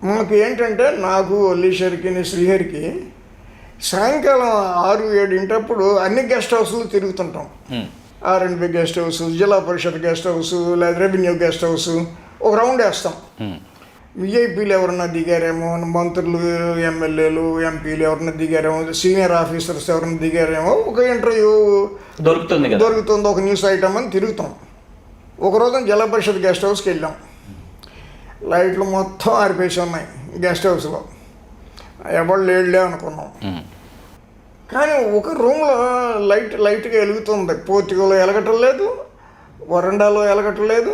మాకు ఏంటంటే నాకు వల్లీశ్వరికి శ్రీహరికి సాయంకాలం 6-7 అన్ని గెస్ట్ హౌస్లు తిరుగుతుంటాం. ఆర్ఎండ్బి గెస్ట్ హౌస్, జిల్లా పరిషత్ గెస్ట్ హౌస్, లేదా రెవెన్యూ గెస్ట్ హౌస్ ఒక రౌండ్ వేస్తాం. విఐపీలు ఎవరన్నా దిగారేమో, మంత్రులు, ఎమ్మెల్యేలు, ఎంపీలు ఎవరన్నా దిగారేమో, సీనియర్ ఆఫీసర్స్ ఎవరన్నా దిగారేమో, ఒక ఇంటర్వ్యూ దొరుకుతుంది, ఒక న్యూస్ ఐటమ్ అని తిరుగుతాం. ఒకరోజు జిల్లా పరిషత్ గెస్ట్ హౌస్కి వెళ్ళాం. లైట్లు మొత్తం ఆరిపేసి ఉన్నాయి గెస్ట్ హౌస్లో, ఎవరు లేడులే అనుకున్నాం. కానీ ఒక రూమ్లో లైట్గా వెలుగుతుంది. పోర్టికోలో వెలగటం లేదు, వరండాలో వెలగటం లేదు,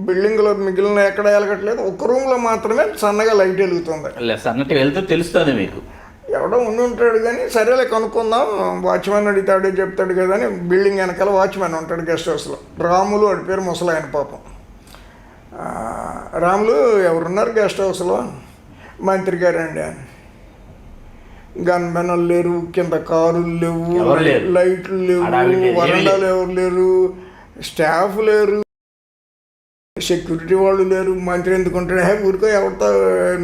బిల్డింగ్లో మిగిలిన ఎక్కడ వెలగట్లేదు. ఒక రూమ్లో మాత్రమే సన్నగా లైట్ వెలుగుతుంది. సన్నటి వెళ్తే తెలుస్తుంది మీకు. ఎవడో ఉండి ఉంటాడు కానీ సరేలే కనుక్కుందాం, వాచ్మెన్ అడిగితే చెప్తాడు కదా అని బిల్డింగ్ వెనకాల వాచ్మెన్ ఉంటాడు గెస్ట్ హౌస్లో. రాములు వాడి పేరు, ముసలాయన పాపం. రాములు ఎవరున్నారు గెస్ట్ హౌస్లో? మంత్రి గారండి అని. గన్మెన్లు లేరు, కింద కారులు లేవు, లైట్లు లేవు, వరండాలు ఎవరు లేరు, స్టాఫ్ లేరు, సెక్యూరిటీ వాళ్ళు లేరు. మంత్రి ఎందుకుంటాడు? ఊరికో ఎవరితో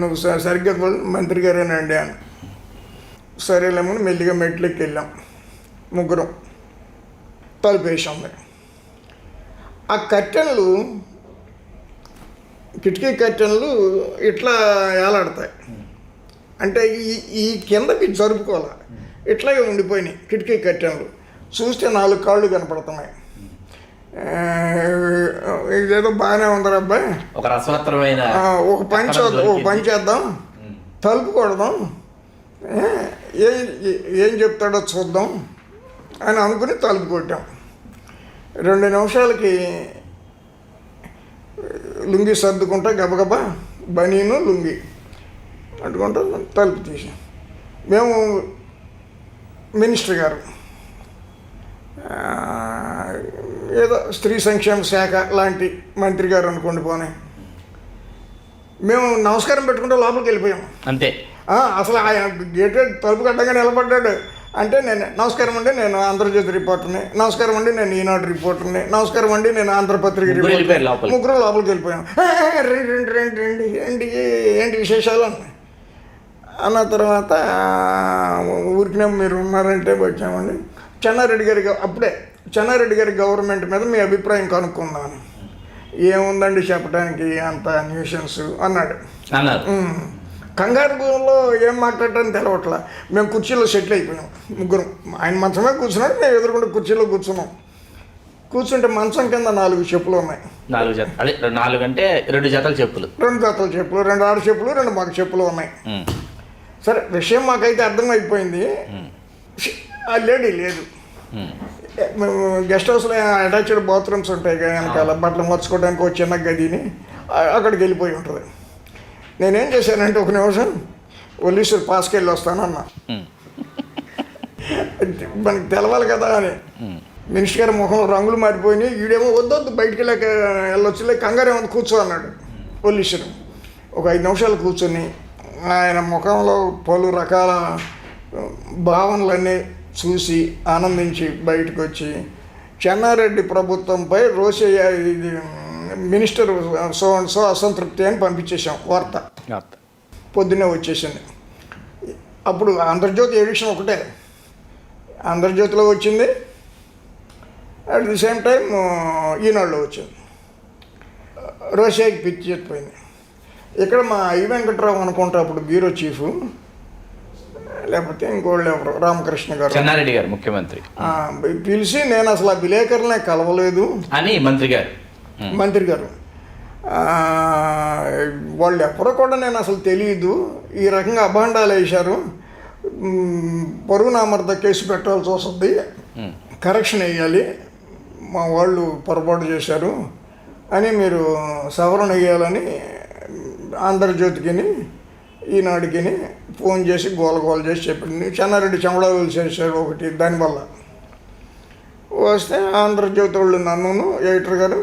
నువ్వు సరిగ్గా మంత్రి గారేనండి అని. సరేలేమని మెల్లిగా మెట్లెక్కి వెళ్ళాం. ముగ్గురం తలుపేసాం. ఆ కర్టెన్లు, కిటికీ కర్టెన్లు ఇట్లా ఏలాడతాయి. అంటే ఈ కిందకి జరుపుకోవాలి, ఇట్లాగే ఉండిపోయినాయి కిటికీ కర్టెన్లు. చూస్తే 4 కాళ్ళు కనపడుతున్నాయి. ఇదేదో బాగానే ఉందరా అబ్బాయి, ఒక రసవత్తరమైన ఒక పని చేద్దాం, తలుపు కొడదాం, ఏం చెప్తాడో చూద్దాం అని అనుకుని తలుపు కొట్టాం. 2 నిమిషాలకి లుంగి సర్దుకుంటా గబగబా బనీను లుంగి అట్టుకుంటా తలుపు తీసాం. మేము మినిస్టర్ గారు ఏదో స్త్రీ సంక్షేమ శాఖ లాంటి మంత్రి గారు అనుకోండి, పోనీ మేము నమస్కారం పెట్టుకుంటే లోపలికి వెళ్ళిపోయాం అంతే. అసలు ఆయన గేట్ తలుపు కట్టగా నిలబడ్డాడు. అంటే నేను నమస్కారం అండి, నేను ఆంధ్రజ్యోతి రిపోర్టర్ని, నమస్కారం అండి, నేను ఈనాడు రిపోర్టర్ని, నమస్కారం అండి, నేను ఆంధ్రపత్రిక రిపోర్టర్. ముగ్గురు లోపలికి వెళ్ళిపోయాం. రండి ఏంటి విశేషాలు అన్న తర్వాత ఊరికినే మీరు ఉన్నారంటే వచ్చామండి. చెన్నారెడ్డి గారి గవర్నమెంట్ మీద మీ అభిప్రాయం కనుక్కుందామని. ఏముందండి చెప్పడానికి, అంత న్యూషన్స్ అన్నాడు. కంగారులో ఏం మాట్లాడటానికి తెలవట్లా. మేము కుర్చీలో సెటిల్ అయిపోయాం ముగ్గురం. ఆయన మంచమే కూర్చున్నాడు, మేము ఎదురుకుంటే కుర్చీలో కూర్చున్నాం. కూర్చుంటే మంచం కింద 4 చెప్పులు ఉన్నాయి. 4 అంటే 2 జతల చెప్పులు, 2 ఆడ చెప్పులు, 2 మగ చెప్పులు ఉన్నాయి. సరే, విషయం మాకైతే అర్థమైపోయింది. ఆ లేడీ లేదు. గెస్ట్ హౌస్లో అటాచ్డ్ బాత్రూమ్స్ ఉంటాయి కదా వెనకాల, బట్టలు మర్చుకోవడానికి ఒక చిన్న గదిని, అక్కడికి వెళ్ళిపోయి ఉంటుంది. నేనేం చేశానంటే ఒక నిమిషం వల్లీశ్వర్ పాస్కి వెళ్ళి వస్తానన్నా. మనకి తెలవాలి కదా అని. మినిస్టర్ గారి ముఖంలో రంగులు మారిపోయినాయి. ఈడేమో వద్దొద్దు బయటికి వెళ్ళాక వెళ్ళొచ్చులే, కంగారేమో కూర్చో అన్నాడు వల్లీశ్వర్. ఒక 5 నిమిషాలు కూర్చొని ఆయన ముఖంలో పలు రకాల భావనలన్నీ చూసి ఆనందించి బయటకు వచ్చి, చెన్నారెడ్డి ప్రభుత్వంపై రోషయ్య మినిస్టర్ సో అసంతృప్తి అని పంపించేసాం వార్త. పొద్దున్నే వచ్చేసింది. అప్పుడు ఆంధ్రజ్యోతి ఎడిషన్ ఒకటే, ఆంధ్రజ్యోతిలో వచ్చింది. అట్ ది సేమ్ టైం ఈనాడులో వచ్చింది. రోషయ్యకి పిచ్చి చెప్పిపోయింది. ఇక్కడ మా ఐ వెంకట్రావు అనుకుంటా అప్పుడు బ్యూరో చీఫ్, లేకపోతే ఇంకోళ్ళు ఎవరు, రామకృష్ణ గారు, చెన్నారెడ్డి గారు ముఖ్యమంత్రి పిలిచి, నేను అసలు ఆ విలేకరులనే కలవలేదు అని మంత్రి గారు వాళ్ళు ఎవరో కూడా నేను అసలు తెలియదు, ఈ రకంగా అభాండాలు వేశారు, పరువు నామర్ద కేసు పెట్టాల్సి వస్తుంది, కరెక్షన్ వేయాలి, మా వాళ్ళు పొరపాటు చేశారు అని మీరు సవరణ వేయాలని ఆంధ్రజ్యోతికి ఈనాడుకి ఫోన్ చేసి గోల చేసి చెప్పింది. చెన్నారెడ్డి చెమడాలు చేశారు ఒకటి. దానివల్ల వస్తే ఆంధ్రజ్యోతి వాళ్ళు నన్ను ఎడిటర్ గారు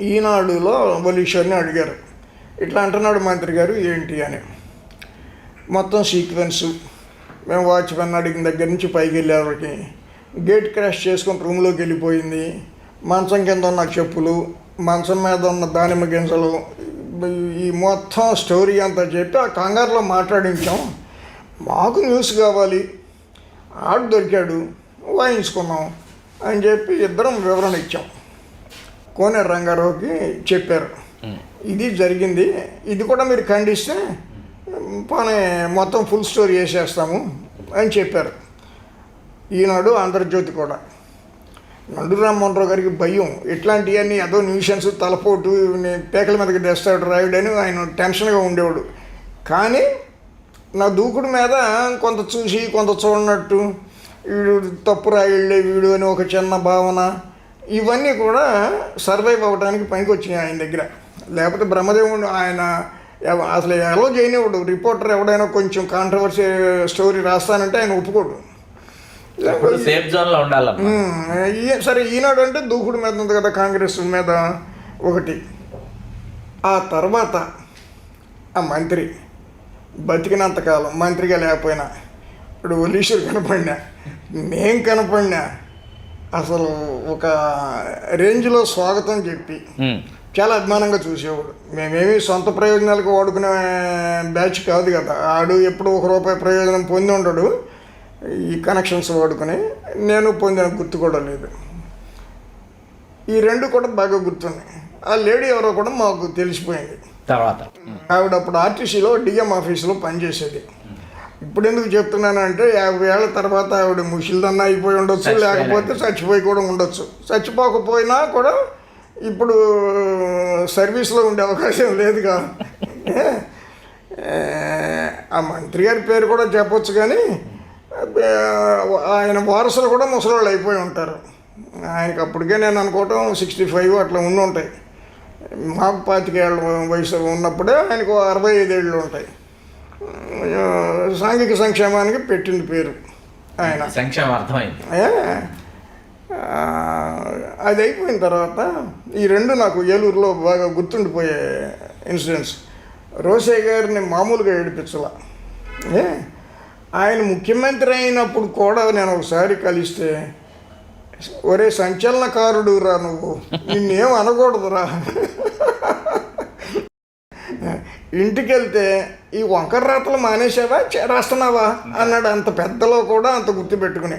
ఈనాడులో వల్లీశ్వర్ని అడిగారు, ఇట్లా అంటున్నాడు మంత్రి గారు ఏంటి అని. మొత్తం సీక్వెన్సు మేము వాచ్మెన్ అడిగిన దగ్గర నుంచి పైకి వెళ్ళేవారికి, గేట్ క్రాష్ చేసుకొని రూమ్లోకి వెళ్ళిపోయింది, మంచం కింద ఉన్న చెప్పులు, మంచం మీద ఉన్న దానిమ్మ గింజలు, ఈ మొత్తం స్టోరీ అంతా చెప్పి ఆ కంగారులో మాట్లాడించాం. మాకు న్యూస్ కావాలి, ఆడు దొరికాడు, వాయించుకున్నాం అని చెప్పి ఇద్దరం వివరణ ఇచ్చాం. కోనేరు రంగారావుకి చెప్పారు, ఇది జరిగింది, ఇది కూడా మీరు ఖండిస్తే పోనీ మొత్తం ఫుల్ స్టోరీ వేసేస్తాము అని చెప్పారు. ఈనాడు, ఆంధ్రజ్యోతి కూడా. నండు రామ్మోహన్ రావు గారికి భయం, ఇట్లాంటివన్నీ ఏదో న్యూషన్స్, తలపోటు, పేకల మీదకి తెస్తాడు రాయుడని ఆయన టెన్షన్గా ఉండేవాడు. కానీ నా దూకుడు మీద కొంత చూసి కొంత చూడనట్టు, వీడు తప్పు రాయుళ్ళే వీడు అని ఒక చిన్న భావన, ఇవన్నీ కూడా సర్వైవ్ అవ్వడానికి పనికి వచ్చినాయి ఆయన దగ్గర. లేకపోతే బ్రహ్మదేవుడు ఆయన అసలు ఎలా చేయనివాడు. రిపోర్టర్ ఎవడైనా కొంచెం కాంట్రవర్సీ స్టోరీ రాస్తానంటే ఆయన ఒప్పుకోడు. సేఫ్ జోన్లో ఉండాలి. సరే, ఈనాడు అంటే దూకుడు మీద ఉంది కదా, కాంగ్రెస్ మీద ఒకటి. ఆ తర్వాత ఆ మంత్రి బతికినంతకాలం మంత్రిగా లేకపోయినా, ఇప్పుడు ఒలీశ్వర్ కనపడినా, నేను కనపడినా, అసలు ఒక రేంజ్లో స్వాగతం చెప్పి చాలా అభిమానంగా చూసేవాడు. మేమేమి సొంత ప్రయోజనాలకు వాడుకునే బ్యాచ్ కాదు కదా. ఆడు ఎప్పుడు ₹1 ప్రయోజనం పొంది ఉండడు, ఈ కనెక్షన్స్ వాడుకుని. నేను పొందిన గుర్తు కూడా లేదు. ఈ రెండు కూడా బాగా గుర్తున్నాయి. ఆ లేడీ ఎవరో కూడా మాకు తెలిసిపోయింది. తర్వాత ఆవిడ అప్పుడు ఆర్టీసీలో డిఎం ఆఫీసులో పనిచేసేది. ఇప్పుడు ఎందుకు చెప్తున్నానంటే 50 ఏళ్ళ తర్వాత ఆవిడ ముషిల్దన్న అయిపోయి ఉండొచ్చు, లేకపోతే చచ్చిపోయి కూడా ఉండొచ్చు. చచ్చిపోకపోయినా కూడా ఇప్పుడు సర్వీస్లో ఉండే అవకాశం లేదుగా. ఆ మంత్రి గారి పేరు కూడా చెప్పొచ్చు, కానీ ఆయన వారసులు కూడా ముసలోళ్ళు అయిపోయి ఉంటారు. ఆయనకి అప్పటికే నేను అనుకోవటం 65 అట్లా ఉండి ఉంటాయి. మాకు 25 ఏళ్ళ వయసు ఉన్నప్పుడే ఆయనకు 65 ఏళ్ళు ఉంటాయి. సాంఘిక సంక్షేమానికి పెట్టింది పేరు ఆయన. సంక్షేమం అర్థమైంది. అది అయిపోయిన తర్వాత ఈ రెండు నాకు ఏలూరులో బాగా గుర్తుండిపోయే ఇన్సిడెంట్స్. రోసయ్య గారిని మామూలుగా ఏడిపించాల. ఆయన ముఖ్యమంత్రి అయినప్పుడు కూడా నేను ఒకసారి కలిస్తే, ఒరే సంచలనకారుడు రా నువ్వు, నిన్నేం అనకూడదురా, ఇంటికి వెళ్తే ఈ వంకర రాతలు మానేసావా, రాస్తున్నావా అన్నాడు. అంత పెద్దలో కూడా అంత గుర్తుపెట్టుకుని.